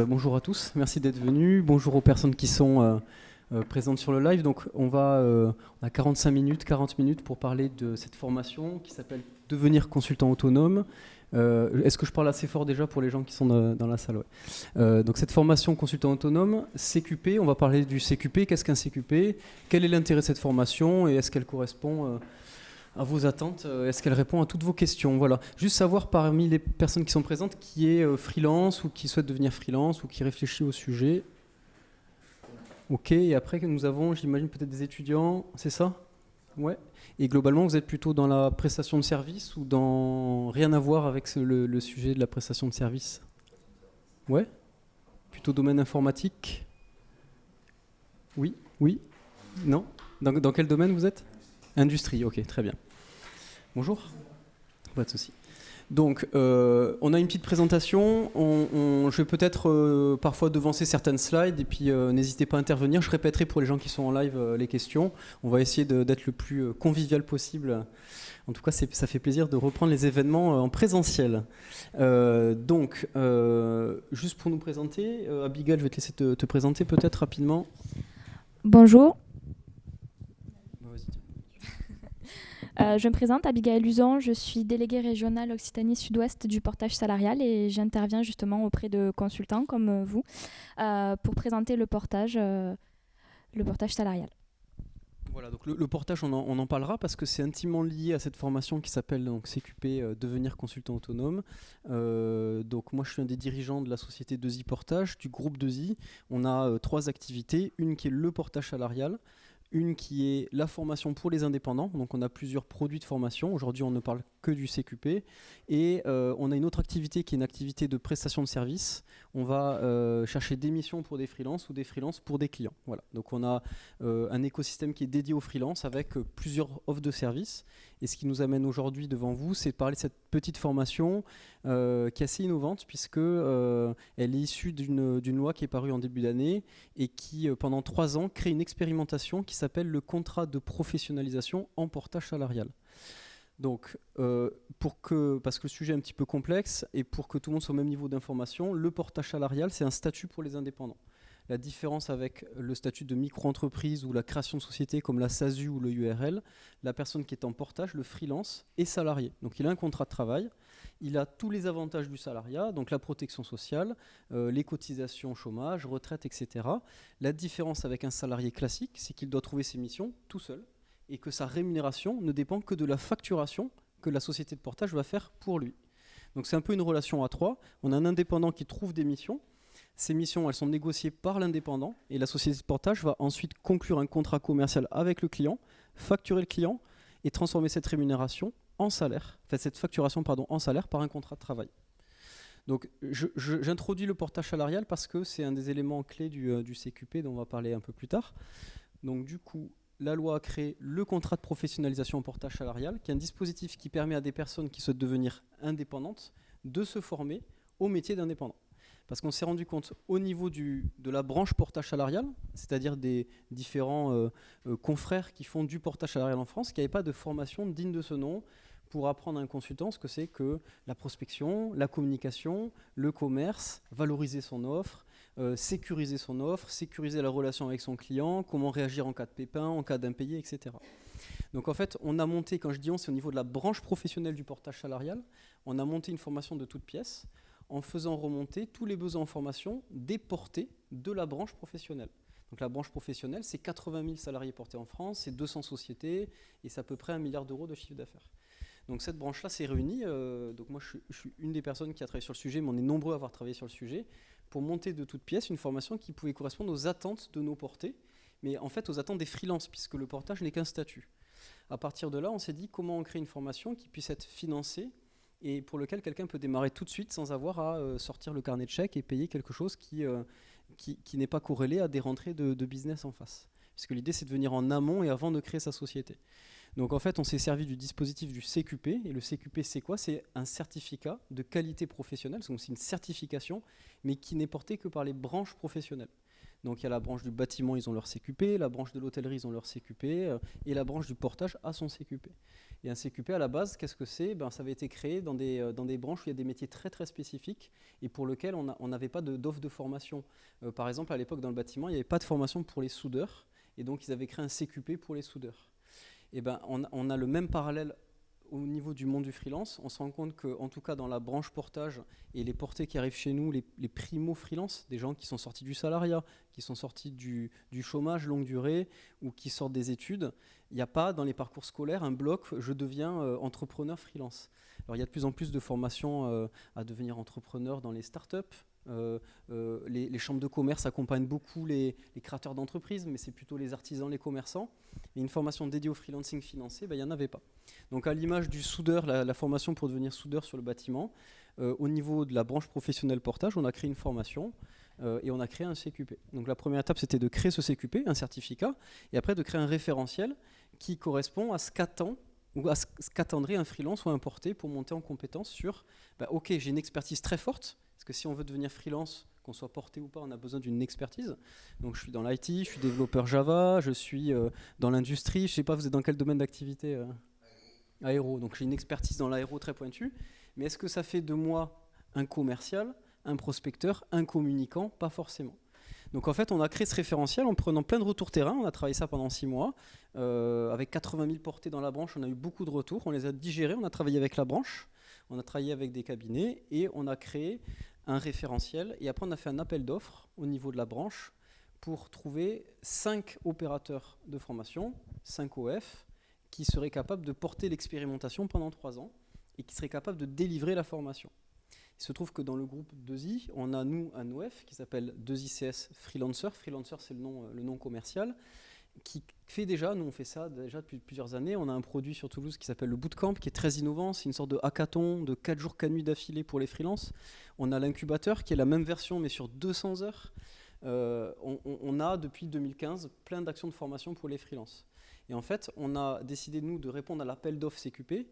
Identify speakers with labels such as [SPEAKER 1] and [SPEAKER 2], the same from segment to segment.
[SPEAKER 1] Bonjour à tous, merci d'être venus. Bonjour aux personnes qui sont présentes sur le live. Donc on a 45 minutes, 40 minutes pour parler de cette formation qui s'appelle Devenir consultant autonome. Est-ce que je parle assez fort déjà pour les gens qui sont dans la salle? Ouais. Donc cette formation consultant autonome, CQP, on va parler du CQP. Qu'est-ce qu'un CQP? Quel est l'intérêt de cette formation et est-ce qu'elle correspond à vos attentes? Est-ce qu'elle répond à toutes vos questions? Voilà. Juste savoir parmi les personnes qui sont présentes qui est freelance ou qui souhaite devenir freelance ou qui réfléchit au sujet. Ok, et après nous avons, j'imagine, peut-être des étudiants, c'est ça? Ouais. Et globalement, vous êtes plutôt dans la prestation de service ou dans rien à voir avec le sujet de la prestation de service? Ouais. Plutôt domaine informatique? Oui, oui, non? Dans quel domaine vous êtes? Industrie, ok, très bien. Bonjour. Pas de souci. Donc, on a une petite présentation. Je vais peut-être parfois devancer certaines slides et puis n'hésitez pas à intervenir. Je répéterai pour les gens qui sont en live les questions. On va essayer d'être le plus convivial possible. En tout cas, ça fait plaisir de reprendre les événements en présentiel. Donc, juste pour nous présenter, Abigail, je vais te laisser te présenter peut-être rapidement.
[SPEAKER 2] Bonjour. Je me présente, Abigail Luzon, je suis déléguée régionale Occitanie Sud-Ouest du portage salarial et j'interviens justement auprès de consultants comme vous pour présenter le portage salarial.
[SPEAKER 1] Voilà, donc le portage, on en parlera parce que c'est intimement lié à cette formation qui s'appelle donc CQP, Devenir consultant autonome. Donc moi, je suis un des dirigeants de la société 2i Portage, du groupe 2i. On a 3 activités, une qui est le portage salarial, une qui est la formation pour les indépendants, donc on a plusieurs produits de formation, aujourd'hui on ne parle que du CQP, et on a une autre activité qui est une activité de prestation de service. On va chercher des missions pour des freelances ou des freelances pour des clients. Voilà. Donc on a un écosystème qui est dédié aux freelances avec plusieurs offres de services, et ce qui nous amène aujourd'hui devant vous, c'est de parler de cette petite formation qui est assez innovante puisque elle est issue d'une loi qui est parue en début d'année et qui pendant 3 ans crée une expérimentation qui s'appelle le contrat de professionnalisation en portage salarial. Donc, parce que le sujet est un petit peu complexe et pour que tout le monde soit au même niveau d'information, le portage salarial, c'est un statut pour les indépendants. La différence avec le statut de micro-entreprise ou la création de société comme la SASU ou le URL, la personne qui est en portage, le freelance, est salarié. Donc il a un contrat de travail, il a tous les avantages du salariat, donc la protection sociale, les cotisations chômage, retraite, etc. La différence avec un salarié classique, c'est qu'il doit trouver ses missions tout seul et que sa rémunération ne dépend que de la facturation que la société de portage va faire pour lui. Donc c'est un peu une relation à 3. On a un indépendant qui trouve des missions. Ces missions, elles sont négociées par l'indépendant et la société de portage va ensuite conclure un contrat commercial avec le client, facturer le client et transformer cette rémunération en salaire, cette facturation en salaire par un contrat de travail. Donc j'introduis le portage salarial parce que c'est un des éléments clés du CQP dont on va parler un peu plus tard. Donc du coup, la loi a créé le contrat de professionnalisation en portage salarial, qui est un dispositif qui permet à des personnes qui souhaitent devenir indépendantes de se former au métier d'indépendant. Parce qu'on s'est rendu compte au niveau de la branche portage salarial, c'est-à-dire des différents confrères qui font du portage salarial en France, qu'il n'y avait pas de formation digne de ce nom pour apprendre à un consultant ce que c'est que la prospection, la communication, le commerce, valoriser son offre, sécuriser son offre, sécuriser la relation avec son client, comment réagir en cas de pépin, en cas d'impayé, etc. Donc en fait, on a monté, quand je dis on, c'est au niveau de la branche professionnelle du portage salarial, on a monté une formation de toutes pièces, en faisant remonter tous les besoins en formation déportés de la branche professionnelle. Donc la branche professionnelle, c'est 80 000 salariés portés en France, c'est 200 sociétés et c'est à peu près 1 milliard d'euros de chiffre d'affaires. Donc cette branche-là s'est réunie, donc moi je suis une des personnes qui a travaillé sur le sujet, mais on est nombreux à avoir travaillé sur le sujet, pour monter de toutes pièces une formation qui pouvait correspondre aux attentes de nos portés, mais en fait aux attentes des freelances, puisque le portage n'est qu'un statut. À partir de là, on s'est dit comment on crée une formation qui puisse être financée et pour lequel quelqu'un peut démarrer tout de suite sans avoir à sortir le carnet de chèques et payer quelque chose qui n'est pas corrélé à des rentrées de business en face. Puisque l'idée, c'est de venir en amont et avant de créer sa société. Donc en fait, on s'est servi du dispositif du CQP. Et le CQP, c'est quoi? C'est un certificat de qualité professionnelle. Donc c'est une certification, mais qui n'est portée que par les branches professionnelles. Donc il y a la branche du bâtiment, ils ont leur CQP, la branche de l'hôtellerie, ils ont leur CQP, et la branche du portage a son CQP. Et un CQP, à la base, qu'est-ce que c'est ? Ça avait été créé dans des branches où il y a des métiers très très spécifiques et pour lesquels on n'avait pas d'offre de formation. Par exemple, à l'époque, dans le bâtiment, il n'y avait pas de formation pour les soudeurs, et donc ils avaient créé un CQP pour les soudeurs. Et on a le même parallèle au niveau du monde du freelance. On se rend compte qu'en tout cas dans la branche portage et les portés qui arrivent chez nous, les primo-freelance, des gens qui sont sortis du salariat, qui sont sortis du chômage longue durée ou qui sortent des études, il n'y a pas dans les parcours scolaires un bloc « je deviens entrepreneur freelance ». Alors il y a de plus en plus de formations à devenir entrepreneur dans les startups. Les chambres de commerce accompagnent beaucoup les créateurs d'entreprises, mais c'est plutôt les artisans, les commerçants. Et une formation dédiée au freelancing financé, il n'y en avait pas. Donc à l'image du soudeur, la formation pour devenir soudeur sur le bâtiment, au niveau de la branche professionnelle portage, on a créé une formation et on a créé un CQP. Donc la première étape, c'était de créer ce CQP, un certificat, et après de créer un référentiel qui correspond à ce qu'attend ou à ce qu'attendrait un freelance ou un porté pour monter en compétence sur ok, j'ai une expertise très forte, parce que si on veut devenir freelance, qu'on soit porté ou pas, on a besoin d'une expertise. Donc je suis dans l'IT, je suis développeur Java, je suis dans l'industrie, je ne sais pas, vous êtes dans quel domaine d'activité Aéro. Donc j'ai une expertise dans l'aéro très pointue, mais est-ce que ça fait de moi un commercial, un prospecteur, un communicant ? Pas forcément. Donc en fait, on a créé ce référentiel en prenant plein de retours terrain. On a travaillé ça pendant 6 mois. Avec 80 000 portés dans la branche, on a eu beaucoup de retours. On les a digérés, on a travaillé avec la branche, on a travaillé avec des cabinets et on a créé un référentiel. Et après, on a fait un appel d'offres au niveau de la branche pour trouver 5 opérateurs de formation, 5 OF, qui seraient capables de porter l'expérimentation pendant 3 ans et qui seraient capables de délivrer la formation. Il se trouve que dans le groupe 2i, on a nous un OF qui s'appelle 2ICS Freelancer. Freelancer, c'est le nom commercial, qui fait déjà, nous on fait ça déjà depuis plusieurs années. On a un produit sur Toulouse qui s'appelle le Bootcamp, qui est très innovant. C'est une sorte de hackathon de 4 jours, 4 nuits d'affilée pour les freelances. On a l'incubateur qui est la même version mais sur 200 heures. On a depuis 2015 plein d'actions de formation pour les freelances. Et en fait, on a décidé nous de répondre à l'appel d'offres CQP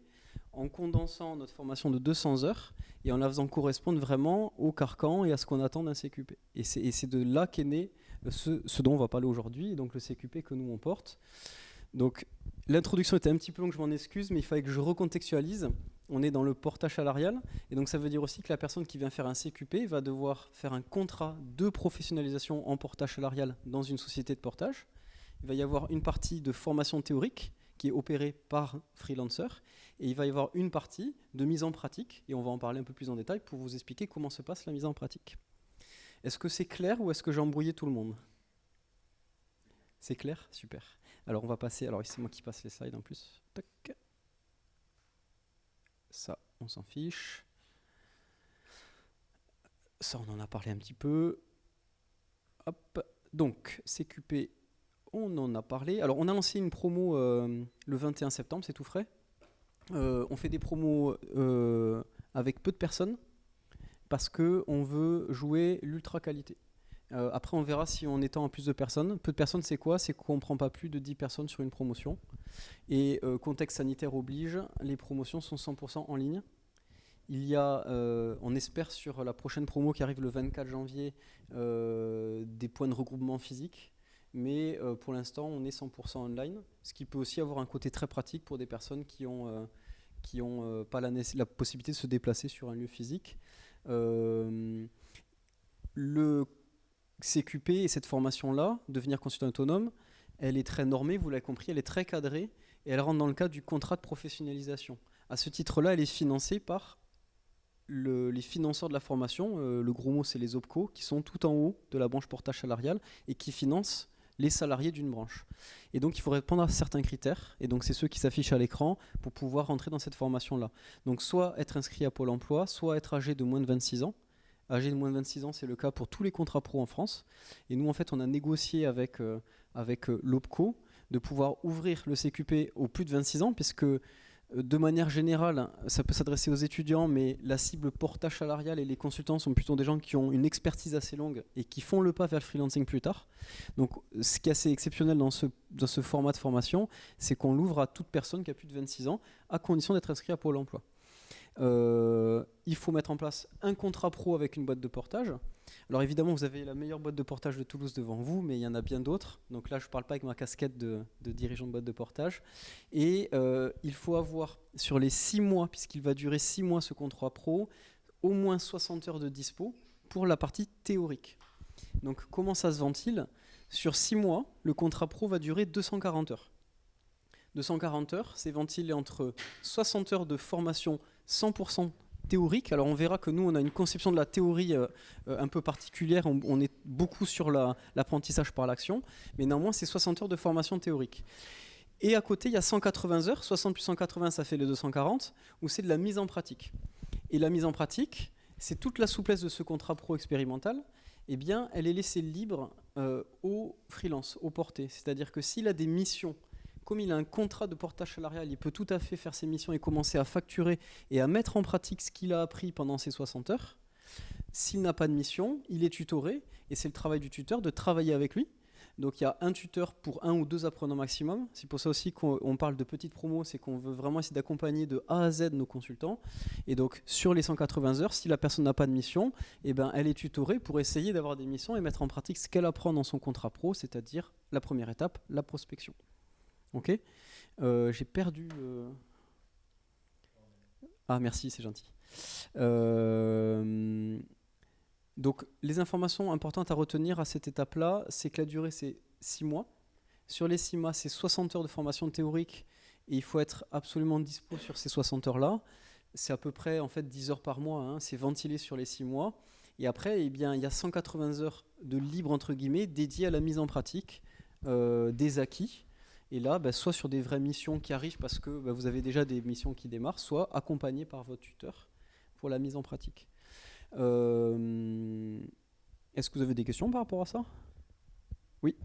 [SPEAKER 1] en condensant notre formation de 200 heures et en la faisant correspondre vraiment au carcan et à ce qu'on attend d'un CQP. Et c'est de là qu'est né ce dont on va parler aujourd'hui, donc le CQP que nous on porte. Donc l'introduction était un petit peu longue, je m'en excuse, mais il fallait que je recontextualise. On est dans le portage salarial, et donc ça veut dire aussi que la personne qui vient faire un CQP va devoir faire un contrat de professionnalisation en portage salarial dans une société de portage. Il va y avoir une partie de formation théorique qui est opérée par freelancer, et il va y avoir une partie de mise en pratique, et on va en parler un peu plus en détail pour vous expliquer comment se passe la mise en pratique. Est-ce que c'est clair ou est-ce que j'ai embrouillé tout le monde ? C'est clair ? Super. Alors on va passer, alors c'est moi qui passe les slides en plus. Tac. Ça, on s'en fiche. Ça, on en a parlé un petit peu. Hop. Donc, CQP, on en a parlé. Alors, on a lancé une promo le 21 septembre, c'est tout frais. On fait des promos avec peu de personnes parce qu'on veut jouer l'ultra qualité. Après, on verra si on étend à plus de personnes. Peu de personnes, c'est quoi ? C'est qu'on ne prend pas plus de 10 personnes sur une promotion. Et contexte sanitaire oblige, les promotions sont 100% en ligne. Il y a, on espère sur la prochaine promo qui arrive le 24 janvier, des points de regroupement physique. Mais pour l'instant, on est 100% online, ce qui peut aussi avoir un côté très pratique pour des personnes qui ont pas la possibilité de se déplacer sur un lieu physique. Le CQP et cette formation-là, devenir consultant autonome, elle est très normée, vous l'avez compris, elle est très cadrée et elle rentre dans le cadre du contrat de professionnalisation. À ce titre-là, elle est financée par les financeurs de la formation. Le gros mot, c'est les OPCO, qui sont tout en haut de la branche portage salarial et qui financent les salariés d'une branche. Et donc, il faut répondre à certains critères, et donc c'est ceux qui s'affichent à l'écran pour pouvoir rentrer dans cette formation-là. Donc, soit être inscrit à Pôle emploi, soit être âgé de moins de 26 ans. Âgé de moins de 26 ans, c'est le cas pour tous les contrats pro en France. Et nous, en fait, on a négocié avec l'OPCO de pouvoir ouvrir le CQP aux plus de 26 ans, puisque de manière générale, ça peut s'adresser aux étudiants, mais la cible portage salarial et les consultants sont plutôt des gens qui ont une expertise assez longue et qui font le pas vers le freelancing plus tard. Donc, ce qui est assez exceptionnel dans ce format de formation, c'est qu'on l'ouvre à toute personne qui a plus de 26 ans, à condition d'être inscrit à Pôle emploi. Il faut mettre en place un contrat pro avec une boîte de portage. Alors évidemment, vous avez la meilleure boîte de portage de Toulouse devant vous, mais il y en a bien d'autres. Donc là, je ne parle pas avec ma casquette de dirigeant de boîte de portage. Et il faut avoir, sur les 6 mois, puisqu'il va durer 6 mois ce contrat pro, au moins 60 heures de dispo pour la partie théorique. Donc comment ça se ventile ? Sur 6 mois, le contrat pro va durer 240 heures. 240 heures, c'est ventilé entre 60 heures de formation 100% théorique. Alors on verra que nous, on a une conception de la théorie un peu particulière. On est beaucoup sur l'apprentissage par l'action. Mais néanmoins, c'est 60 heures de formation théorique. Et à côté, il y a 180 heures. 60 plus 180, ça fait les 240, où c'est de la mise en pratique. Et la mise en pratique, c'est toute la souplesse de ce contrat pro expérimental. Eh bien, elle est laissée libre au freelance, au porté. C'est-à-dire que s'il a des missions, comme il a un contrat de portage salarial, il peut tout à fait faire ses missions et commencer à facturer et à mettre en pratique ce qu'il a appris pendant ces 60 heures. S'il n'a pas de mission, il est tutoré, et c'est le travail du tuteur de travailler avec lui. Donc il y a un tuteur pour 1 ou 2 apprenants maximum. C'est pour ça aussi qu'on parle de petites promos, c'est qu'on veut vraiment essayer d'accompagner de A à Z nos consultants. Et donc sur les 180 heures, si la personne n'a pas de mission, eh ben, elle est tutorée pour essayer d'avoir des missions et mettre en pratique ce qu'elle apprend dans son contrat pro, c'est-à-dire la première étape, la prospection. Ok, j'ai perdu... Ah merci, c'est gentil. Donc les informations importantes à retenir à cette étape-là, c'est que la durée c'est 6 mois. Sur les 6 mois, c'est 60 heures de formation théorique et il faut être absolument dispo sur ces 60 heures-là. C'est à peu près en fait 10 heures par mois, hein, c'est ventilé sur les 6 mois. Et après, eh bien, il y a 180 heures de libre entre guillemets dédiées à la mise en pratique des acquis. Et là, soit sur des vraies missions qui arrivent parce que vous avez déjà des missions qui démarrent, soit accompagné par votre tuteur pour la mise en pratique. Est-ce que vous avez des questions par rapport à ça ? Oui.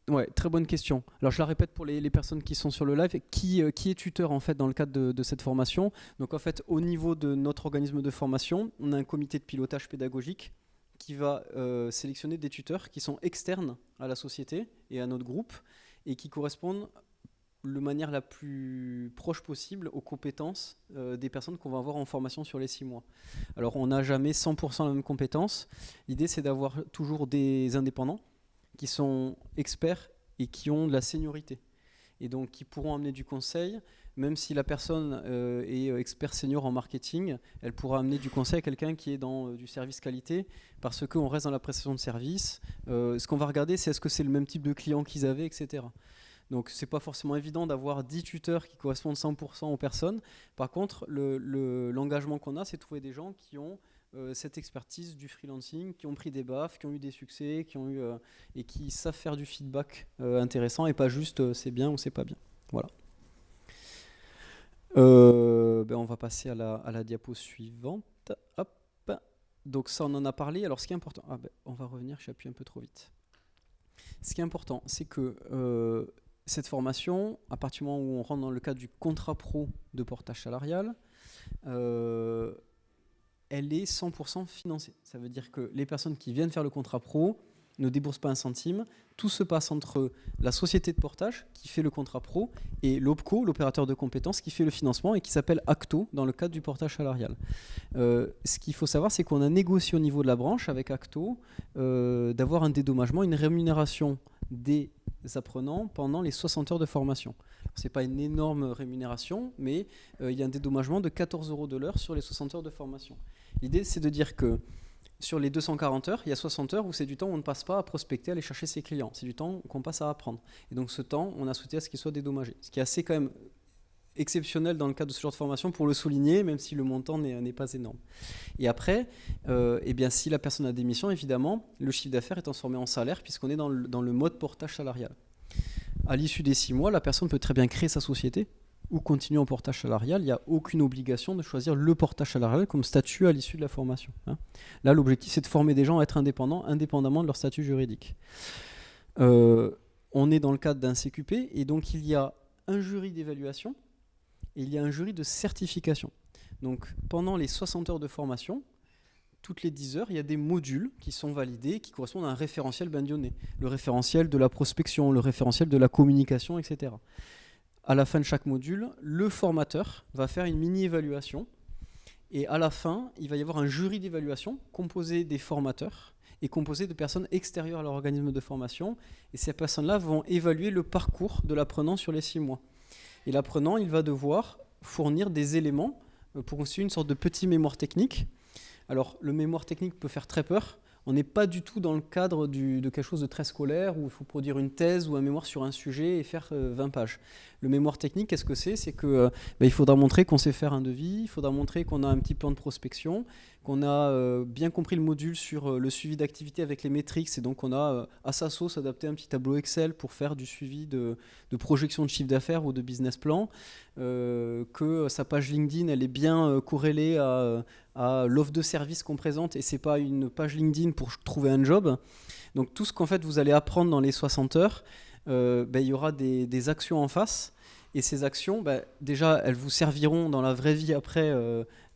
[SPEAKER 1] Ouais, très bonne question. Alors je la répète pour les personnes qui sont sur le live. Qui est tuteur en fait dans le cadre de cette formation ? Donc en fait, au niveau de notre organisme de formation, on a un comité de pilotage pédagogique qui va sélectionner des tuteurs qui sont externes à la société et à notre groupe et qui correspondent de manière la plus proche possible aux compétences des personnes qu'on va avoir en formation sur les 6 mois. Alors on n'a jamais 100% la même compétence. L'idée c'est d'avoir toujours des indépendants qui sont experts et qui ont de la seniorité. Et donc qui pourront amener du conseil, même si la personne est expert senior en marketing, elle pourra amener du conseil à quelqu'un qui est dans du service qualité, parce qu'on reste dans la prestation de service. Ce qu'on va regarder, c'est est-ce que c'est le même type de client qu'ils avaient, etc. Donc c'est pas forcément évident d'avoir 10 tuteurs qui correspondent 100% aux personnes. Par contre, l'engagement qu'on a, c'est de trouver des gens qui ont cette expertise du freelancing, qui ont pris des baffes, qui ont eu des succès, et qui savent faire du feedback intéressant et pas juste c'est bien ou c'est pas bien. Voilà. On va passer à la diapo suivante. Hop. Donc ça, on en a parlé. Alors ce qui est important, on va revenir, j'appuie un peu trop vite. Ce qui est important, c'est que cette formation, à partir du moment où on rentre dans le cadre du contrat pro de portage salarial, elle est 100% financée. Ça veut dire que les personnes qui viennent faire le contrat pro ne déboursent pas un centime. Tout se passe entre la société de portage qui fait le contrat pro et l'OPCO, l'opérateur de compétences, qui fait le financement et qui s'appelle Acto dans le cadre du portage salarial. Ce qu'il faut savoir, c'est qu'on a négocié au niveau de la branche avec Acto d'avoir un dédommagement, une rémunération des apprenants pendant les 60 heures de formation. Ce n'est pas une énorme rémunération, mais il y a un dédommagement de 14 € de l'heure sur les 60 heures de formation. L'idée, c'est de dire que sur les 240 heures, il y a 60 heures où c'est du temps où on ne passe pas à prospecter, à aller chercher ses clients. C'est du temps qu'on passe à apprendre. Et donc ce temps, on a souhaité à ce qu'il soit dédommagé. Ce qui est assez quand même exceptionnel dans le cadre de ce genre de formation pour le souligner, même si le montant n'est pas énorme. Et après, si la personne a des missions, évidemment, le chiffre d'affaires est transformé en salaire puisqu'on est dans le mode portage salarial. À l'issue des 6 mois, la personne peut très bien créer sa société ou continuer en portage salarial. Il n'y a aucune obligation de choisir le portage salarial comme statut à l'issue de la formation. Là, l'objectif, c'est de former des gens à être indépendants, indépendamment de leur statut juridique. On est dans le cadre d'un CQP et donc il y a un jury d'évaluation et il y a un jury de certification. Donc pendant les 60 heures de formation, toutes les 10 heures, il y a des modules qui sont validés, qui correspondent à un référentiel bien donné. Le référentiel de la prospection, le référentiel de la communication, etc. à la fin de chaque module, le formateur va faire une mini-évaluation. Et à la fin, il va y avoir un jury d'évaluation composé des formateurs et composé de personnes extérieures à leur organisme de formation. Et ces personnes-là vont évaluer le parcours de l'apprenant sur les 6 mois. Et l'apprenant, il va devoir fournir des éléments pour constituer une sorte de petit mémoire technique. Alors, le mémoire technique peut faire très peur. On n'est pas du tout dans le cadre de quelque chose de très scolaire où il faut produire une thèse ou un mémoire sur un sujet et faire 20 pages. Le mémoire technique, qu'est-ce que c'est ? C'est que il faudra montrer qu'on sait faire un devis, il faudra montrer qu'on a un petit plan de prospection, qu'on a bien compris le module sur le suivi d'activité avec les métriques, et donc on a à sa sauce adapté un petit tableau Excel pour faire du suivi de projection de chiffre d'affaires ou de business plan, que sa page LinkedIn elle est bien corrélée à l'offre de service qu'on présente et c'est pas une page LinkedIn pour trouver un job. Donc tout ce qu'en fait vous allez apprendre dans les 60 heures, il y aura des actions en face. Et ces actions, déjà, elles vous serviront dans la vraie vie après,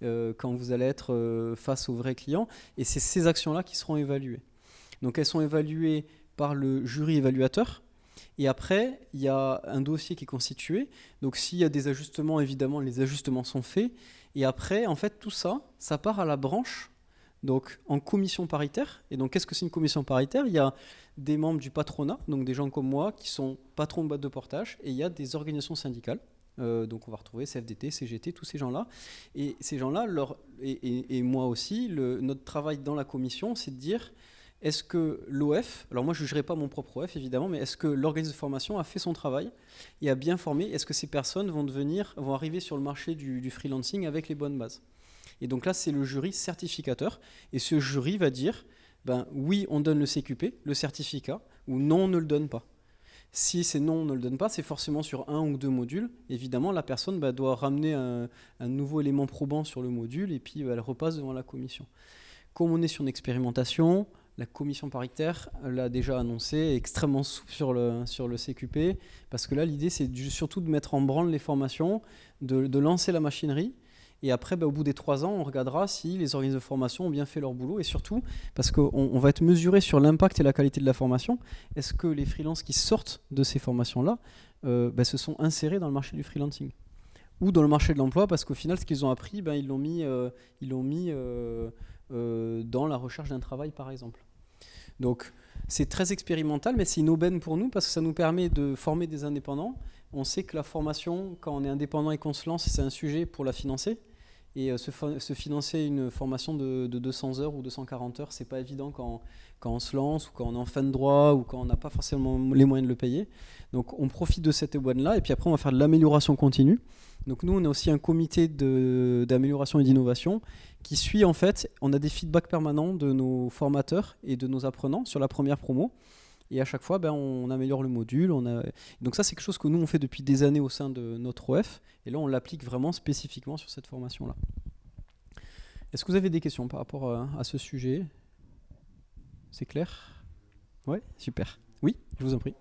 [SPEAKER 1] quand vous allez être face aux vrais clients. Et c'est ces actions-là qui seront évaluées. Donc elles sont évaluées par le jury évaluateur. Et après, il y a un dossier qui est constitué. Donc s'il y a des ajustements, évidemment, les ajustements sont faits. Et après, en fait, tout ça, ça part à la branche, donc en commission paritaire. Et donc, qu'est-ce que c'est une commission paritaire ? Il y a des membres du patronat, donc des gens comme moi, qui sont patrons de boîtes de portage, et il y a des organisations syndicales. Donc on va retrouver CFDT, CGT, tous ces gens-là. Et ces gens-là, et moi aussi, notre travail dans la commission, c'est de dire, est-ce que l'OF, alors moi je ne jugerai pas mon propre OF évidemment, mais est-ce que l'organisme de formation a fait son travail et a bien formé ? Est-ce que ces personnes vont arriver sur le marché du freelancing avec les bonnes bases ? Et donc là, c'est le jury certificateur. Et ce jury va dire, oui, on donne le CQP, le certificat, ou non, on ne le donne pas. Si c'est non, on ne le donne pas, c'est forcément sur 1 ou 2 modules. Évidemment, la personne doit ramener un nouveau élément probant sur le module et puis elle repasse devant la commission. Comme on est sur une expérimentation, la commission paritaire l'a déjà annoncé, est extrêmement souple sur le CQP, parce que là, l'idée, c'est surtout de mettre en branle les formations, de lancer la machinerie. Et après, au bout des 3 ans, on regardera si les organismes de formation ont bien fait leur boulot. Et surtout, parce qu'on va être mesuré sur l'impact et la qualité de la formation, est-ce que les freelances qui sortent de ces formations-là se sont insérés dans le marché du freelancing ? Ou dans le marché de l'emploi, parce qu'au final, ce qu'ils ont appris, ils l'ont mis dans la recherche d'un travail, par exemple. Donc, c'est très expérimental, mais c'est une aubaine pour nous, parce que ça nous permet de former des indépendants. On sait que la formation, quand on est indépendant et qu'on se lance, c'est un sujet pour la financer. Et se financer une formation de 200 heures ou 240 heures, c'est pas évident quand on se lance ou quand on est en fin de droit ou quand on n'a pas forcément les moyens de le payer. Donc on profite de cette aubaine-là et puis après on va faire de l'amélioration continue. Donc nous on a aussi un comité d'amélioration et d'innovation qui suit en fait, on a des feedbacks permanents de nos formateurs et de nos apprenants sur la première promo. Et à chaque fois, on améliore le module. Donc ça, c'est quelque chose que nous, on fait depuis des années au sein de notre OF. Et là, on l'applique vraiment spécifiquement sur cette formation-là. Est-ce que vous avez des questions par rapport à ce sujet ? C'est clair ? Ouais, super. Oui, je vous en prie.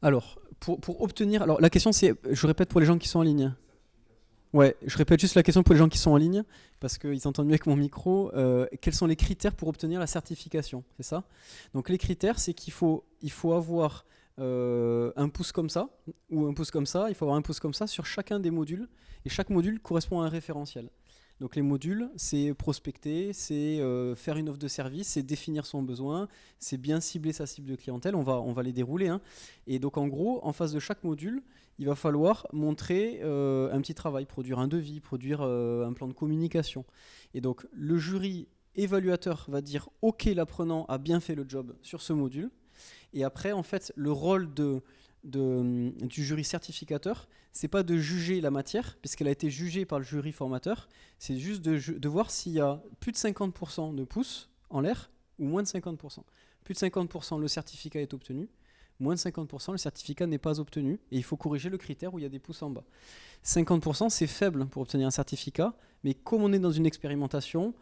[SPEAKER 1] Alors, pour obtenir... Alors, la question, c'est... Je répète pour les gens qui sont en ligne. Ouais, je répète juste la question pour les gens qui sont en ligne, parce qu'ils entendent mieux avec mon micro. Quels sont les critères pour obtenir la certification ? C'est ça ? Donc les critères, c'est qu'il faut avoir un pouce comme ça, ou un pouce comme ça. Il faut avoir un pouce comme ça sur chacun des modules, et chaque module correspond à un référentiel. Donc les modules, c'est prospecter, c'est faire une offre de service, c'est définir son besoin, c'est bien cibler sa cible de clientèle, on va les dérouler. Et donc en gros, en face de chaque module, il va falloir montrer un petit travail, produire un devis, produire un plan de communication. Et donc le jury évaluateur va dire « Ok, l'apprenant a bien fait le job sur ce module ». Et après, en fait, le rôle du jury certificateur, c'est pas de juger la matière, puisqu'elle a été jugée par le jury formateur, c'est juste de voir s'il y a plus de 50% de pouces en l'air ou moins de 50%. Plus de 50%, le certificat est obtenu. Moins de 50%, le certificat n'est pas obtenu. Et il faut corriger le critère où il y a des pouces en bas. 50%, c'est faible pour obtenir un certificat, mais comme on est dans une expérimentation,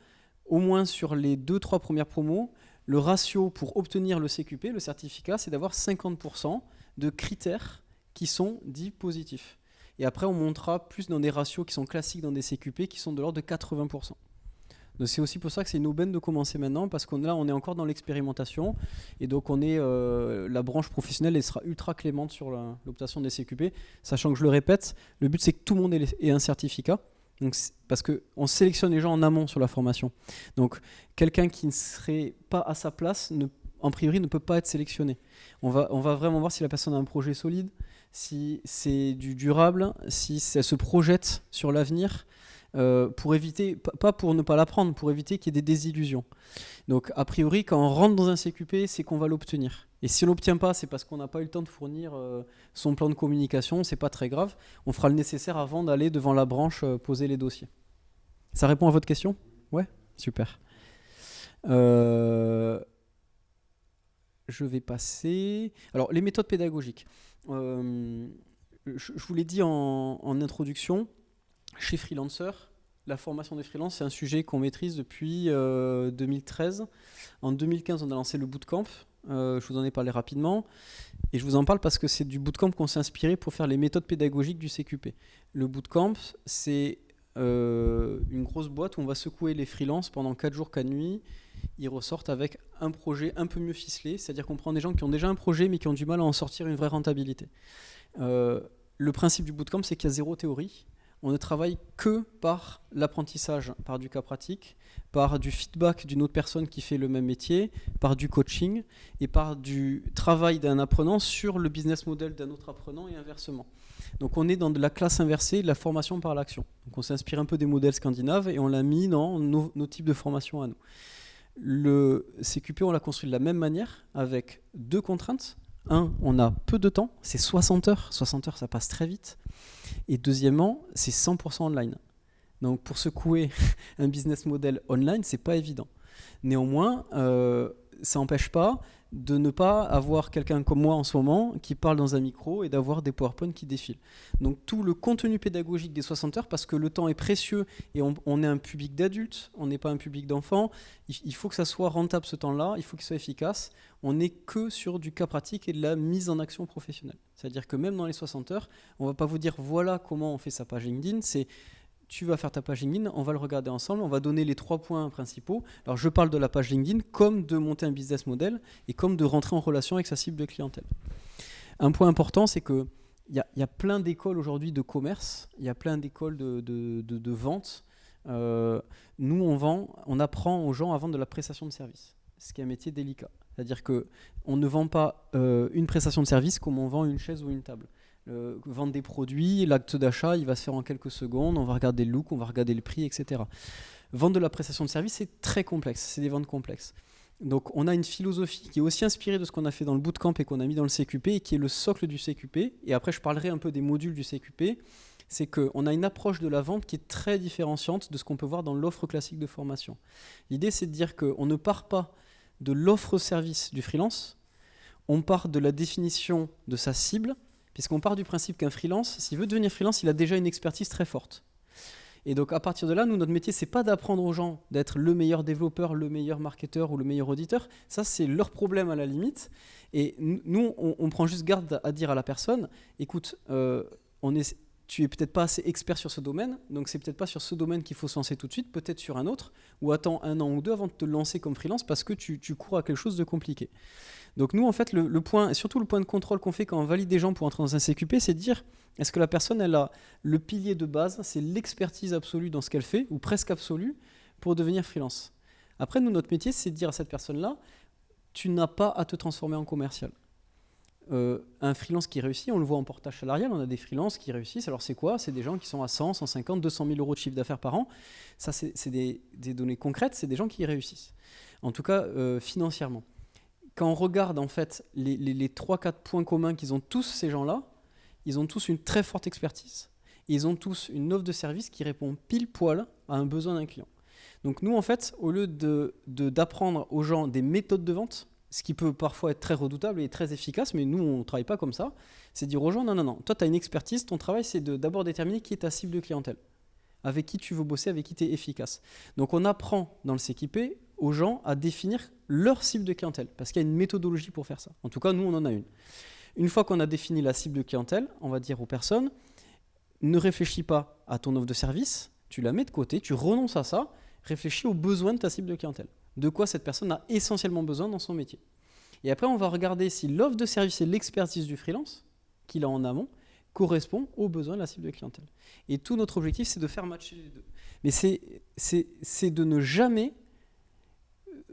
[SPEAKER 1] au moins sur les 2-3 premières promos, le ratio pour obtenir le CQP, le certificat, c'est d'avoir 50% de critères qui sont dits positifs. Et après, on montera plus dans des ratios qui sont classiques dans des CQP, qui sont de l'ordre de 80%. Donc c'est aussi pour ça que c'est une aubaine de commencer maintenant, parce qu'on là on est encore dans l'expérimentation, et donc on est la branche professionnelle elle sera ultra clémente sur l'obtention des CQP, sachant que je le répète, le but c'est que tout le monde ait un certificat. Donc, parce qu'on sélectionne les gens en amont sur la formation. Donc quelqu'un qui ne serait pas à sa place, en priori, ne peut pas être sélectionné. On va vraiment voir si la personne a un projet solide, si c'est du durable, si elle se projette sur l'avenir, pour éviter, pas pour ne pas l'apprendre, pour éviter qu'il y ait des désillusions. Donc a priori, quand on rentre dans un CQP, c'est qu'on va l'obtenir. Et si on ne l'obtient pas, c'est parce qu'on n'a pas eu le temps de fournir son plan de communication, c'est pas très grave. On fera le nécessaire avant d'aller devant la branche poser les dossiers. Ça répond à votre question ? Ouais ? Super. Je vais passer... Alors, les méthodes pédagogiques. Je vous l'ai dit en introduction, chez Freelancer, la formation des freelances, c'est un sujet qu'on maîtrise depuis 2013. En 2015, on a lancé le bootcamp. Je vous en ai parlé rapidement. Et je vous en parle parce que c'est du bootcamp qu'on s'est inspiré pour faire les méthodes pédagogiques du CQP. Le bootcamp, c'est une grosse boîte où on va secouer les freelances pendant 4 jours, 4 nuits. Ils ressortent avec un projet un peu mieux ficelé. C'est-à-dire qu'on prend des gens qui ont déjà un projet mais qui ont du mal à en sortir une vraie rentabilité. Le principe du bootcamp, c'est qu'il y a 0 théorie. On ne travaille que par l'apprentissage, par du cas pratique, par du feedback d'une autre personne qui fait le même métier, par du coaching et par du travail d'un apprenant sur le business model d'un autre apprenant et inversement. Donc on est dans de la classe inversée, de la formation par l'action. Donc on s'inspire un peu des modèles scandinaves et on l'a mis dans nos types de formation à nous. Le CQP, on l'a construit de la même manière avec 2 contraintes. Un, on a peu de temps, c'est 60 heures. 60 heures, ça passe très vite. Et deuxièmement, c'est 100% online. Donc pour secouer un business model online, c'est pas évident. Néanmoins, ça n'empêche pas de ne pas avoir quelqu'un comme moi en ce moment qui parle dans un micro et d'avoir des PowerPoint qui défilent. Donc tout le contenu pédagogique des 60 heures, parce que le temps est précieux et on est un public d'adultes, on n'est pas un public d'enfants, il faut que ça soit rentable ce temps-là, il faut qu'il soit efficace. On n'est que sur du cas pratique et de la mise en action professionnelle. C'est-à-dire que même dans les 60 heures, on ne va pas vous dire voilà comment on fait sa page LinkedIn, c'est tu vas faire ta page LinkedIn, on va le regarder ensemble, on va donner les 3 points principaux. Alors je parle de la page LinkedIn comme de monter un business model et comme de rentrer en relation avec sa cible de clientèle. Un point important, c'est qu'il y a plein d'écoles aujourd'hui de commerce, il y a plein d'écoles de vente. Nous, on apprend aux gens à vendre de la prestation de service, ce qui est un métier délicat. C'est-à-dire qu'on ne vend pas une prestation de service comme on vend une chaise ou une table. Vendre des produits, l'acte d'achat, il va se faire en quelques secondes, on va regarder le look, on va regarder le prix, etc. Vendre de la prestation de service, c'est très complexe, c'est des ventes complexes. Donc on a une philosophie qui est aussi inspirée de ce qu'on a fait dans le bootcamp et qu'on a mis dans le CQP et qui est le socle du CQP. Et après, je parlerai un peu des modules du CQP. C'est qu'on a une approche de la vente qui est très différenciante de ce qu'on peut voir dans l'offre classique de formation. L'idée, c'est de dire qu'on ne part pas de l'offre-service du freelance, on part de la définition de sa cible, puisqu'on part du principe qu'un freelance, s'il veut devenir freelance, il a déjà une expertise très forte. Et donc à partir de là, nous, notre métier, c'est pas d'apprendre aux gens d'être le meilleur développeur, le meilleur marketeur ou le meilleur auditeur. Ça, c'est leur problème à la limite. Et nous, on prend juste garde à dire à la personne, écoute, tu es peut-être pas assez expert sur ce domaine, donc c'est peut-être pas sur ce domaine qu'il faut se lancer tout de suite, peut-être sur un autre, ou attends 1 an ou 2 avant de te lancer comme freelance parce que tu cours à quelque chose de compliqué. Donc nous, en fait, le point, et surtout le point de contrôle qu'on fait quand on valide des gens pour entrer dans un CQP, c'est de dire, est-ce que la personne, elle a le pilier de base, c'est l'expertise absolue dans ce qu'elle fait, ou presque absolue, pour devenir freelance. Après, nous, notre métier, c'est de dire à cette personne-là, tu n'as pas à te transformer en commercial. Un freelance qui réussit, on le voit en portage salarial, on a des freelances qui réussissent. Alors c'est quoi ? C'est des gens qui sont à 100, 150, 200 000 euros de chiffre d'affaires par an. Ça, c'est des données concrètes, c'est des gens qui réussissent. En tout cas, financièrement. Quand on regarde en fait les 3-4 points communs qu'ils ont tous, ces gens-là, ils ont tous une très forte expertise. Et ils ont tous une offre de service qui répond pile poil à un besoin d'un client. Donc nous, en fait, au lieu d'apprendre aux gens des méthodes de vente, ce qui peut parfois être très redoutable et très efficace, mais nous, on ne travaille pas comme ça, c'est dire aux gens, non, toi, tu as une expertise, ton travail, c'est d'abord déterminer qui est ta cible de clientèle, avec qui tu veux bosser, avec qui tu es efficace. Donc on apprend dans le CQP aux gens à définir leur cible de clientèle, parce qu'il y a une méthodologie pour faire ça. En tout cas, nous, on en a une. Une fois qu'on a défini la cible de clientèle, on va dire aux personnes, ne réfléchis pas à ton offre de service, tu la mets de côté, tu renonces à ça, Réfléchis aux besoins de ta cible de clientèle. De quoi cette personne a essentiellement besoin dans son métier. Et après, on va regarder si l'offre de service et l'expertise du freelance qu'il a en amont correspond aux besoins de la cible de clientèle. Et tout notre objectif, c'est de faire matcher les deux. Mais c'est de ne jamais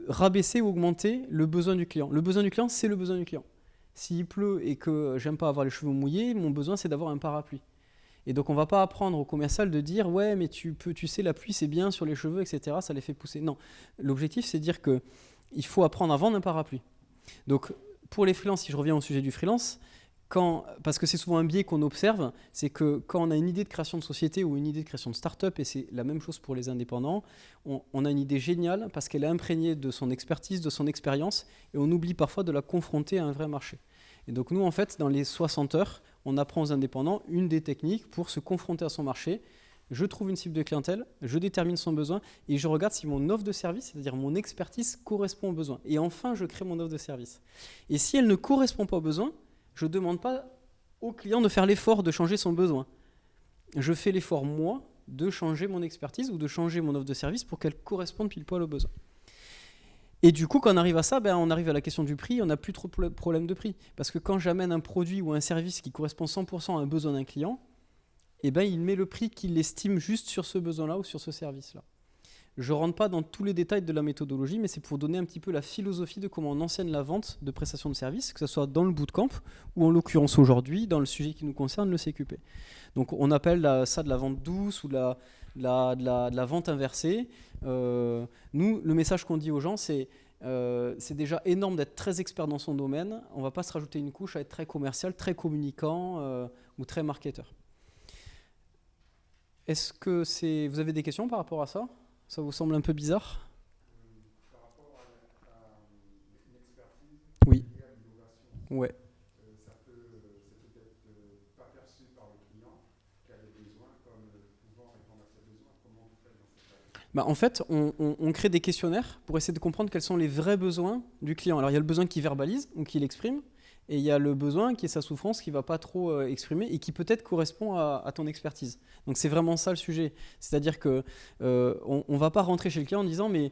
[SPEAKER 1] rabaisser ou augmenter le besoin du client. Le besoin du client, c'est le besoin du client. S'il pleut et que j'aime pas avoir les cheveux mouillés, mon besoin, c'est d'avoir un parapluie. Et donc, on ne va pas apprendre au commercial de dire « Ouais, mais tu sais, la pluie, c'est bien sur les cheveux, etc. Ça les fait pousser. » Non. L'objectif, c'est de dire qu'il faut apprendre à vendre un parapluie. Donc, pour les freelances, si je reviens au sujet du freelance, parce que c'est souvent un biais qu'on observe, c'est que quand on a une idée de création de société ou une idée de création de start-up, et c'est la même chose pour les indépendants, on a une idée géniale parce qu'elle est imprégnée de son expertise, de son expérience, et on oublie parfois de la confronter à un vrai marché. Et donc nous, en fait, dans les 60 heures, on apprend aux indépendants une des techniques pour se confronter à son marché. Je trouve une cible de clientèle, je détermine son besoin et je regarde si mon offre de service, c'est-à-dire mon expertise, correspond aux besoins. Et enfin, je crée mon offre de service. Et si elle ne correspond pas aux besoins, je ne demande pas au client de faire l'effort de changer son besoin. Je fais l'effort, moi, de changer mon expertise ou de changer mon offre de service pour qu'elle corresponde pile poil aux besoins. Et du coup, quand on arrive à ça, on arrive à la question du prix, on n'a plus trop de problème de prix. Parce que quand j'amène un produit ou un service qui correspond 100% à un besoin d'un client, il met le prix qu'il estime juste sur ce besoin-là ou sur ce service-là. Je ne rentre pas dans tous les détails de la méthodologie, mais c'est pour donner un petit peu la philosophie de comment on enseigne la vente de prestations de services, que ce soit dans le bootcamp ou en l'occurrence aujourd'hui, dans le sujet qui nous concerne, le CQP. Donc on appelle ça de la vente douce ou de la vente inversée. Nous, le message qu'on dit aux gens, c'est déjà énorme d'être très expert dans son domaine. On ne va pas se rajouter une couche à être très commercial, très communicant ou très marketeur. Est-ce que vous avez des questions par rapport à ça ? Ça vous semble un peu bizarre ?
[SPEAKER 3] Par rapport à l'expertise
[SPEAKER 1] Oui.
[SPEAKER 3] et à l'innovation,
[SPEAKER 1] Ouais.
[SPEAKER 3] c'est peut-être pas perçu par le client qui a des besoins comme pouvant répondre à ses besoins. Comment vous faites dans cette phase ?
[SPEAKER 1] En fait, on crée des questionnaires pour essayer de comprendre quels sont les vrais besoins du client. Alors, il y a le besoin qui verbalise ou qui l'exprime, et il y a le besoin qui est sa souffrance, qui ne va pas trop exprimer et qui peut-être correspond à ton expertise. Donc, c'est vraiment ça le sujet. C'est-à-dire qu'on ne va pas rentrer chez le client en disant mais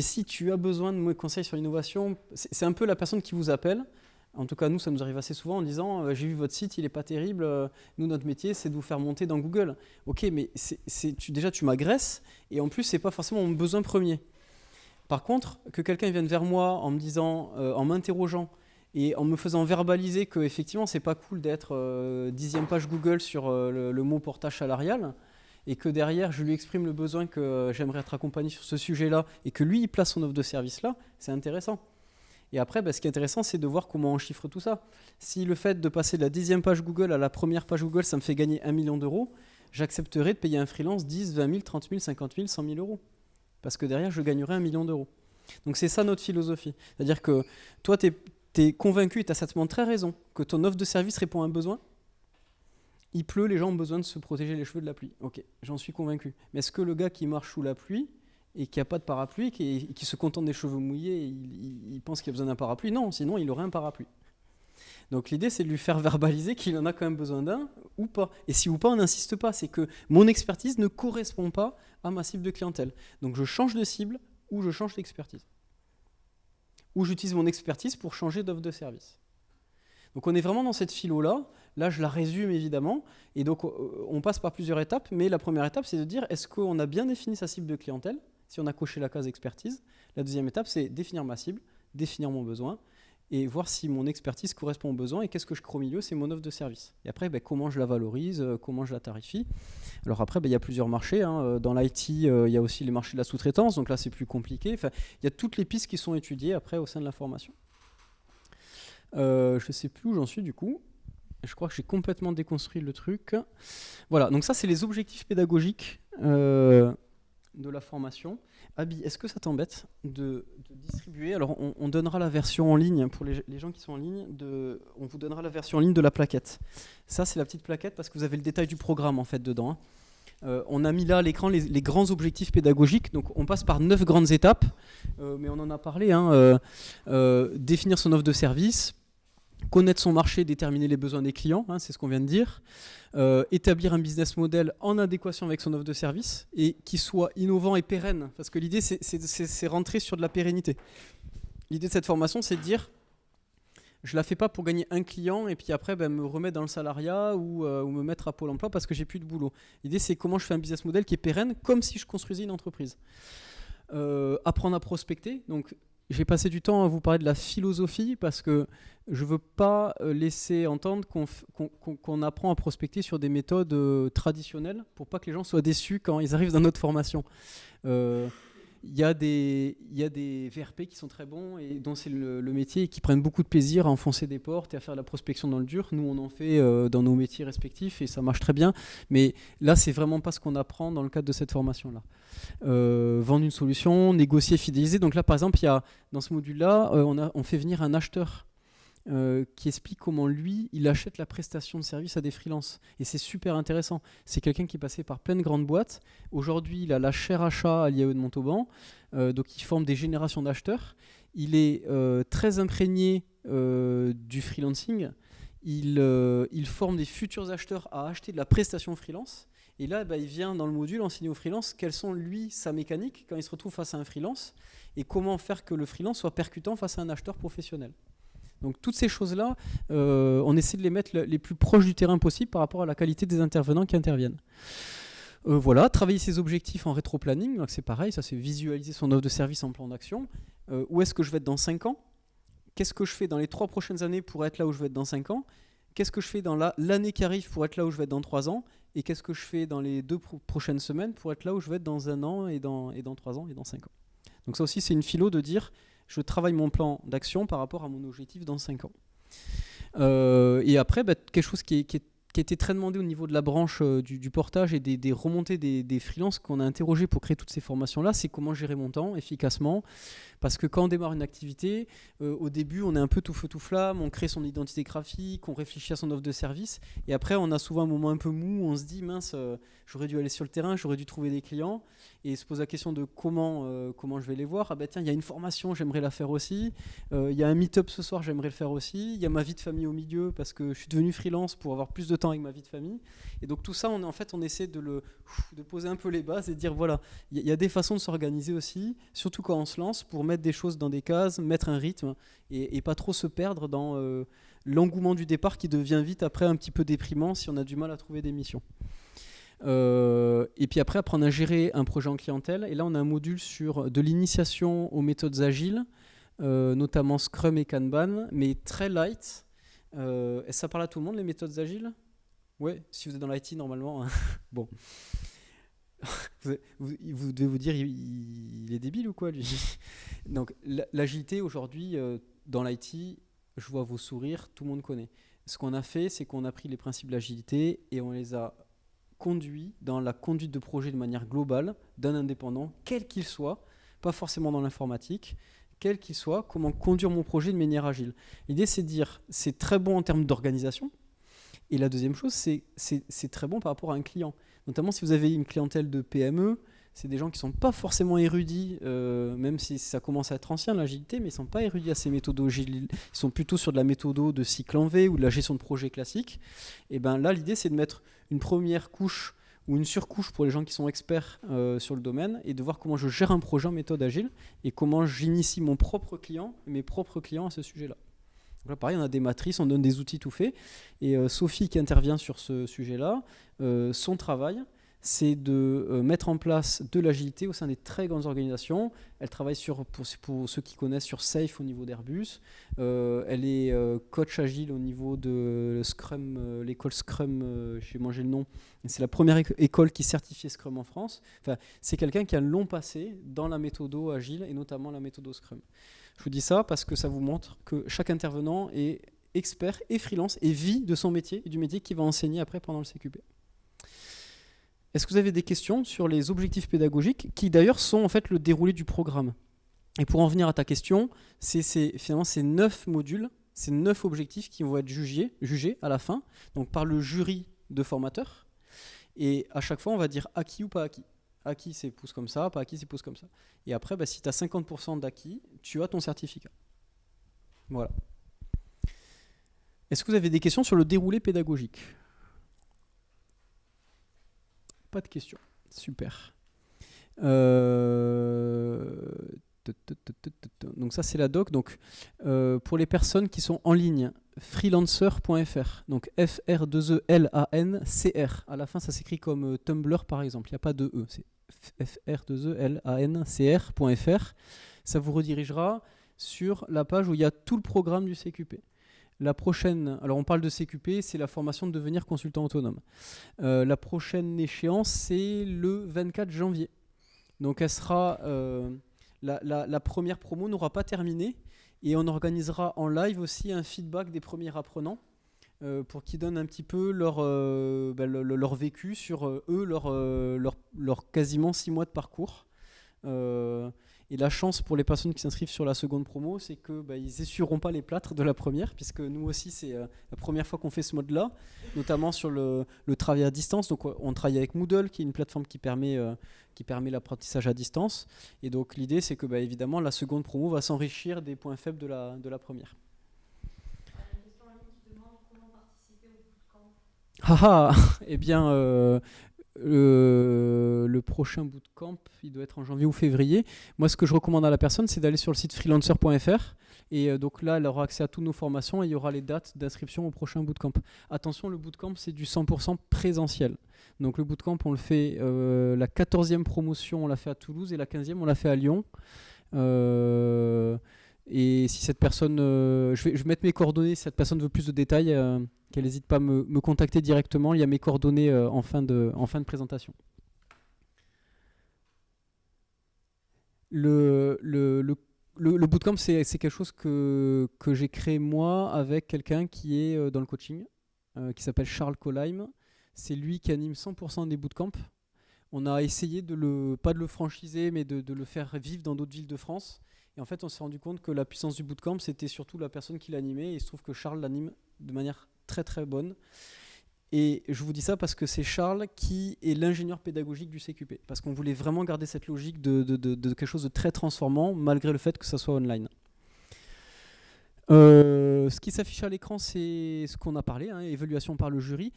[SPEAKER 1] si tu as besoin de mes conseils sur l'innovation, c'est un peu la personne qui vous appelle. En tout cas, nous, ça nous arrive assez souvent en disant j'ai vu votre site, il n'est pas terrible. Nous, notre métier, c'est de vous faire monter dans Google. Ok, mais déjà, tu m'agresses et en plus, ce n'est pas forcément mon besoin premier. Par contre, que quelqu'un vienne vers moi en me disant, en m'interrogeant et en me faisant verbaliser qu'effectivement, ce n'est pas cool d'être 10e page Google sur le mot portage salarial et que derrière, je lui exprime le besoin que j'aimerais être accompagné sur ce sujet-là et que lui, il place son offre de service là, c'est intéressant. Et après, ce qui est intéressant, c'est de voir comment on chiffre tout ça. Si le fait de passer de la 10e page Google à la première page Google, ça me fait gagner 1 million d'euros, j'accepterai de payer un freelance 10, 20 000, 30 000, 50 000, 100 000 euros. Parce que derrière, je gagnerai 1 million d'euros. Donc c'est ça notre philosophie. C'est-à-dire que toi, tu es convaincu, et tu as certainement très raison, que ton offre de service répond à un besoin. Il pleut, les gens ont besoin de se protéger les cheveux de la pluie. Ok, j'en suis convaincu. Mais est-ce que le gars qui marche sous la pluie et qui n'a pas de parapluie, qui se contente des cheveux mouillés, il pense qu'il a besoin d'un parapluie? Non, sinon il aurait un parapluie. Donc l'idée, c'est de lui faire verbaliser qu'il en a quand même besoin d'un ou pas. Et si ou pas, on n'insiste pas. C'est que mon expertise ne correspond pas à ma cible de clientèle. Donc je change de cible ou je change d'expertise. Ou j'utilise mon expertise pour changer d'offre de service. Donc on est vraiment dans cette philo-là. Là, je la résume évidemment. Et donc on passe par plusieurs étapes. Mais la première étape, c'est de dire est-ce qu'on a bien défini sa cible de clientèle, si on a coché la case expertise. La deuxième étape, c'est définir ma cible, définir mon besoin et voir si mon expertise correspond aux besoins. Et qu'est-ce que je crée au milieu? C'est mon offre de service. Et après, comment je la valorise, comment je la tarifie. Alors après, il y a plusieurs marchés. Dans l'IT, il y a aussi les marchés de la sous-traitance. Donc là, c'est plus compliqué. Enfin, il y a toutes les pistes qui sont étudiées après au sein de la formation. Je ne sais plus où j'en suis du coup. Je crois que j'ai complètement déconstruit le truc. Voilà, donc ça, c'est les objectifs pédagogiques de la formation. Abi, est-ce que ça t'embête de distribuer? Alors, on donnera la version en ligne pour les gens qui sont en ligne. On vous donnera la version en ligne de la plaquette. Ça, c'est la petite plaquette parce que vous avez le détail du programme en fait dedans. On a mis là à l'écran les grands objectifs pédagogiques. Donc, on passe par 9 grandes étapes, mais on en a parlé. Définir son offre de service, connaître son marché, déterminer les besoins des clients, c'est ce qu'on vient de dire, établir un business model en adéquation avec son offre de service et qui soit innovant et pérenne, parce que l'idée c'est rentrer sur de la pérennité. L'idée de cette formation, c'est de dire je la fais pas pour gagner un client et puis après me remettre dans le salariat ou me mettre à Pôle emploi parce que j'ai plus de boulot. L'idée c'est comment je fais un business model qui est pérenne comme si je construisais une entreprise. Apprendre à prospecter, donc j'ai passé du temps à vous parler de la philosophie parce que je ne veux pas laisser entendre qu'on apprend à prospecter sur des méthodes traditionnelles pour pas que les gens soient déçus quand ils arrivent dans notre formation. Il y a des VRP qui sont très bons et dont c'est le métier et qui prennent beaucoup de plaisir à enfoncer des portes et à faire de la prospection dans le dur. Nous, on en fait dans nos métiers respectifs et ça marche très bien. Mais là, c'est vraiment pas ce qu'on apprend dans le cadre de cette formation-là. Vendre une solution, négocier, fidéliser. Donc là, par exemple, dans ce module-là, on fait venir un acheteur qui explique comment lui, il achète la prestation de service à des freelances. Et c'est super intéressant. C'est quelqu'un qui est passé par plein de grandes boîtes. Aujourd'hui, il a la chaire achat à l'IAE de Montauban. Donc, il forme des générations d'acheteurs. Il est très imprégné du freelancing. Il forme des futurs acheteurs à acheter de la prestation freelance. Et là, il vient dans le module enseigner aux freelance quelles sont, lui, sa mécanique quand il se retrouve face à un freelance et comment faire que le freelance soit percutant face à un acheteur professionnel. Donc toutes ces choses-là, on essaie de les mettre les plus proches du terrain possible par rapport à la qualité des intervenants qui interviennent. Voilà, travailler ses objectifs en rétro-planning, donc c'est pareil, ça c'est visualiser son offre de service en plan d'action. Où est-ce que je vais être dans 5 ans ? Qu'est-ce que je fais dans les 3 prochaines années pour être là où je vais être dans 5 ans ? Qu'est-ce que je fais dans l'année qui arrive pour être là où je vais être dans 3 ans ? Et qu'est-ce que je fais dans les 2 prochaines semaines pour être là où je vais être dans 1 an et dans 3 ans et dans 5 ans ? Donc ça aussi c'est une philo de dire je travaille mon plan d'action par rapport à mon objectif dans 5 ans. Et après, quelque chose qui était très demandé au niveau de la branche du portage et des remontées des freelances qu'on a interrogé pour créer toutes ces formations-là, c'est comment gérer mon temps efficacement. Parce que quand on démarre une activité, au début, on est un peu tout feu tout flamme, on crée son identité graphique, on réfléchit à son offre de service. Et après, on a souvent un moment un peu mou où on se dit, mince, j'aurais dû aller sur le terrain, j'aurais dû trouver des clients. Et se pose la question de comment je vais les voir. Ah tiens, il y a une formation, j'aimerais la faire aussi. Il y a un meet-up ce soir, j'aimerais le faire aussi. Il y a ma vie de famille au milieu parce que je suis devenu freelance pour avoir plus de temps avec ma vie de famille. Et donc tout ça, on essaie de poser un peu les bases et de dire voilà, il y a des façons de s'organiser aussi, surtout quand on se lance, pour mettre des choses dans des cases, mettre un rythme et pas trop se perdre dans l'engouement du départ qui devient vite après un petit peu déprimant si on a du mal à trouver des missions. Et puis après, apprendre à gérer un projet en clientèle. Et là, on a un module sur de l'initiation aux méthodes agiles, notamment Scrum et Kanban, mais très light. Est-ce que ça parle à tout le monde, les méthodes agiles ? Ouais, si vous êtes dans l'IT, normalement. Hein. Bon. Vous devez vous dire, il est débile ou quoi, lui ? Donc, l'agilité, aujourd'hui, dans l'IT, je vois vos sourires, tout le monde connaît. Ce qu'on a fait, c'est qu'on a pris les principes de l'agilité et on les a conduits dans la conduite de projet de manière globale d'un indépendant, quel qu'il soit, pas forcément dans l'informatique, quel qu'il soit, comment conduire mon projet de manière agile. L'idée, c'est de dire, c'est très bon en termes d'organisation. Et la deuxième chose, c'est très bon par rapport à un client. Notamment si vous avez une clientèle de PME, c'est des gens qui ne sont pas forcément érudits, même si ça commence à être ancien l'agilité, mais ils ne sont pas érudits à ces méthodes agiles. Ils sont plutôt sur de la méthode de cycle en V ou de la gestion de projet classique. Et bien là, l'idée, c'est de mettre une première couche ou une surcouche pour les gens qui sont experts sur le domaine et de voir comment je gère un projet en méthode agile et comment j'initie mon propre client, mes propres clients à ce sujet-là. Donc là, pareil, on a des matrices, on donne des outils tout faits. Et Sophie qui intervient sur ce sujet-là, son travail, c'est de mettre en place de l'agilité au sein des très grandes organisations. Elle travaille pour ceux qui connaissent, sur SAFe au niveau d'Airbus. Elle est coach agile au niveau de Scrum, l'école Scrum, j'ai mangé le nom. C'est la première école qui certifiait Scrum en France. Enfin, c'est quelqu'un qui a un long passé dans la méthode agile et notamment la méthode Scrum. Je vous dis ça parce que ça vous montre que chaque intervenant est expert et freelance et vit de son métier et du métier qu'il va enseigner après pendant le CQP. Est-ce que vous avez des questions sur les objectifs pédagogiques qui d'ailleurs sont en fait le déroulé du programme ? Et pour en venir à ta question, finalement ces 9 modules, ces 9 objectifs qui vont être jugés à la fin, donc par le jury de formateurs. Et à chaque fois, on va dire acquis ou pas acquis. Acquis, c'est pouce comme ça, pas acquis, c'est pouce comme ça. Et après, si tu as 50% d'acquis, tu as ton certificat. Voilà. Est-ce que vous avez des questions sur le déroulé pédagogique? Pas de questions. Super. Donc ça c'est la doc. Donc pour les personnes qui sont en ligne, freelancer.fr. Donc F-R-2-E-L-A-N-C-R. À la fin ça s'écrit comme Tumblr par exemple. Il n'y a pas de E. C'est F-R-2-E-L-A-N-C-R.fr. Ça vous redirigera sur la page où il y a tout le programme du CQP. La prochaine, alors on parle de CQP, c'est la formation de devenir consultant autonome. La prochaine échéance, c'est le 24 janvier. Donc elle sera, la première promo n'aura pas terminé et on organisera en live aussi un feedback des premiers apprenants pour qu'ils donnent un petit peu leur vécu sur leur quasiment 6 mois de parcours. Et la chance pour les personnes qui s'inscrivent sur la seconde promo, c'est qu'ils essuieront pas les plâtres de la première, puisque nous aussi, c'est la première fois qu'on fait ce mode-là, notamment sur le travail à distance. Donc, on travaille avec Moodle, qui est une plateforme qui permet l'apprentissage à distance. Et donc, l'idée, c'est que, évidemment, la seconde promo va s'enrichir des points faibles de la première.
[SPEAKER 4] Une question en ligne qui demande comment participer au bootcamp.
[SPEAKER 1] Eh bien... le prochain bootcamp, il doit être en janvier ou février. Moi, ce que je recommande à la personne, c'est d'aller sur le site freelancer.fr. Et donc là, elle aura accès à toutes nos formations et il y aura les dates d'inscription au prochain bootcamp. Attention, le bootcamp, c'est du 100% présentiel. Donc le bootcamp, on le fait, la 14e promotion, on l'a fait à Toulouse et la 15e, on l'a fait à Lyon. Et si cette personne, je vais mettre mes coordonnées, si cette personne veut plus de détails, qu'elle n'hésite pas à me contacter directement. Il y a mes coordonnées en fin de présentation. Le bootcamp, c'est quelque chose que j'ai créé moi avec quelqu'un qui est dans le coaching, qui s'appelle Charles Colheim. C'est lui qui anime 100% des bootcamps. On a essayé pas de le franchiser, mais de le faire vivre dans d'autres villes de France. Et en fait, on s'est rendu compte que la puissance du bootcamp, c'était surtout la personne qui l'animait. Et il se trouve que Charles l'anime de manière très très bonne. Et je vous dis ça parce que c'est Charles qui est l'ingénieur pédagogique du CQP. Parce qu'on voulait vraiment garder cette logique de quelque chose de très transformant, malgré le fait que ça soit online. Ce qui s'affiche à l'écran, c'est ce qu'on a parlé, évaluation par le jury.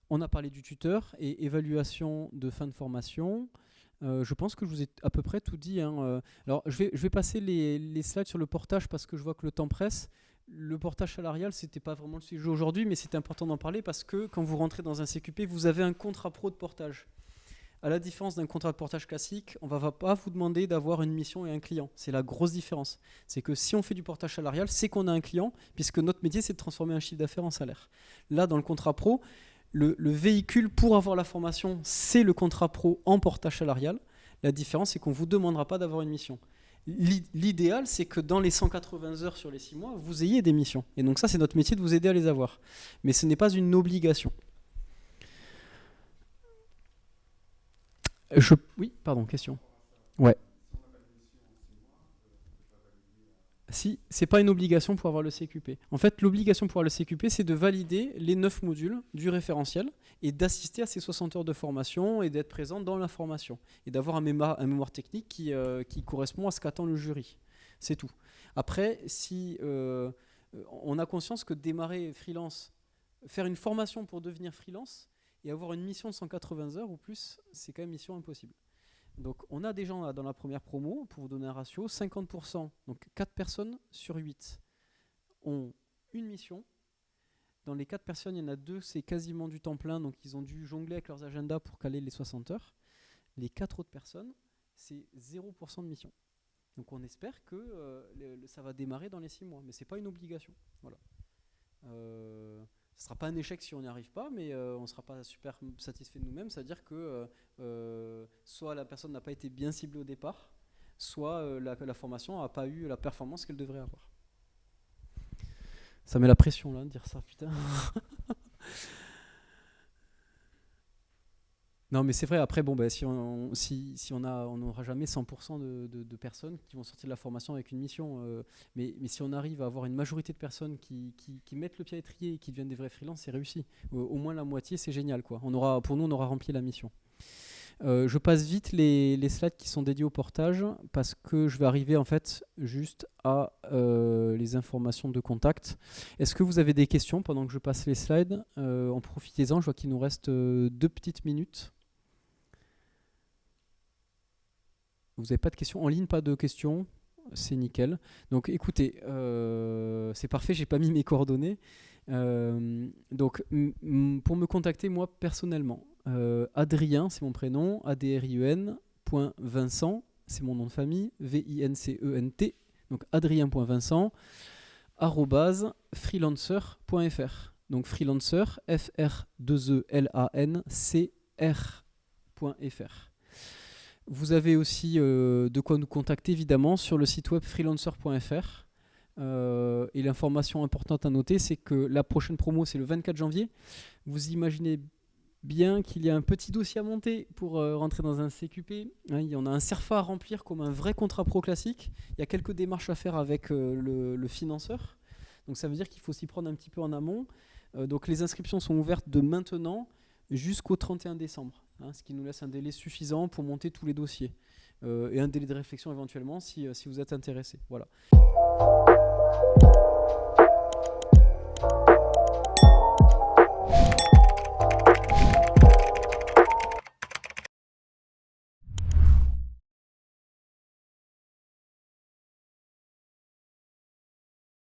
[SPEAKER 1] On a parlé du tuteur et évaluation de fin de formation. Je pense que je vous ai à peu près tout dit. Alors, je vais passer les slides sur le portage parce que je vois que le temps presse. Le portage salarial, c'était pas vraiment le sujet aujourd'hui, mais c'est important d'en parler parce que quand vous rentrez dans un CQP, vous avez un contrat pro de portage. À la différence d'un contrat de portage classique, on ne va pas vous demander d'avoir une mission et un client. C'est la grosse différence. C'est que si on fait du portage salarial, c'est qu'on a un client, puisque notre métier, c'est de transformer un chiffre d'affaires en salaire. Là, dans le contrat pro, le véhicule pour avoir la formation, c'est le contrat pro en portage salarial. La différence, c'est qu'on ne vous demandera pas d'avoir une mission. L'idéal, c'est que dans les 180 heures sur les 6 mois, vous ayez des missions. Et donc ça, c'est notre métier de vous aider à les avoir. Mais ce n'est pas une obligation. Oui, pardon, question. Ouais. Si, c'est pas une obligation pour avoir le CQP. En fait, l'obligation pour avoir le CQP, c'est de valider les 9 modules du référentiel et d'assister à ces 60 heures de formation et d'être présent dans la formation et d'avoir un mémoire technique qui correspond à ce qu'attend le jury. C'est tout. Après, si on a conscience que démarrer freelance, faire une formation pour devenir freelance et avoir une mission de 180 heures ou plus, c'est quand même mission impossible. Donc on a des gens là, dans la première promo, pour vous donner un ratio, 50%, donc 4 personnes sur 8 ont une mission. Dans les 4 personnes, il y en a 2, c'est quasiment du temps plein, donc ils ont dû jongler avec leurs agendas pour caler les 60 heures. Les 4 autres personnes, c'est 0% de mission. Donc on espère que ça va démarrer dans les 6 mois, mais ce n'est pas une obligation. Voilà. Ce ne sera pas un échec si on n'y arrive pas, mais on ne sera pas super satisfait de nous-mêmes. C'est-à-dire que soit la personne n'a pas été bien ciblée au départ, soit la formation n'a pas eu la performance qu'elle devrait avoir. Ça met la pression là de dire ça, putain. Non, mais c'est vrai, après, bon, si on n'aura jamais 100% de personnes qui vont sortir de la formation avec une mission. Mais si on arrive à avoir une majorité de personnes qui mettent le pied à l'étrier et qui deviennent des vrais freelances, c'est réussi. Au moins la moitié, c'est génial, quoi. Pour nous, on aura rempli la mission. Je passe vite les slides qui sont dédiés au portage parce que je vais arriver en fait juste à les informations de contact. Est-ce que vous avez des questions pendant que je passe les slides? En profitez-en, je vois qu'il nous reste 2 petites minutes. Vous n'avez pas de questions? En ligne, pas de questions? C'est nickel. Donc écoutez, c'est parfait, j'ai pas mis mes coordonnées. Donc pour me contacter moi personnellement, Adrien, c'est mon prénom, adrien.vincent, c'est mon nom de famille, Vincent, donc adrien.vincent @freelancer.fr. Donc freelancer, FR2ELANCR.fr. Vous avez aussi de quoi nous contacter évidemment sur le site web freelancer.fr. Et l'information importante à noter, c'est que la prochaine promo, c'est le 24 janvier. Vous imaginez bien qu'il y a un petit dossier à monter pour rentrer dans un CQP. Hein, il y en a un CERFA à remplir comme un vrai contrat pro classique. Il y a quelques démarches à faire avec le financeur. Donc ça veut dire qu'il faut s'y prendre un petit peu en amont. Donc les inscriptions sont ouvertes de maintenant jusqu'au 31 décembre. Ce qui nous laisse un délai suffisant pour monter tous les dossiers. Et un délai de réflexion éventuellement si vous êtes intéressé. Voilà.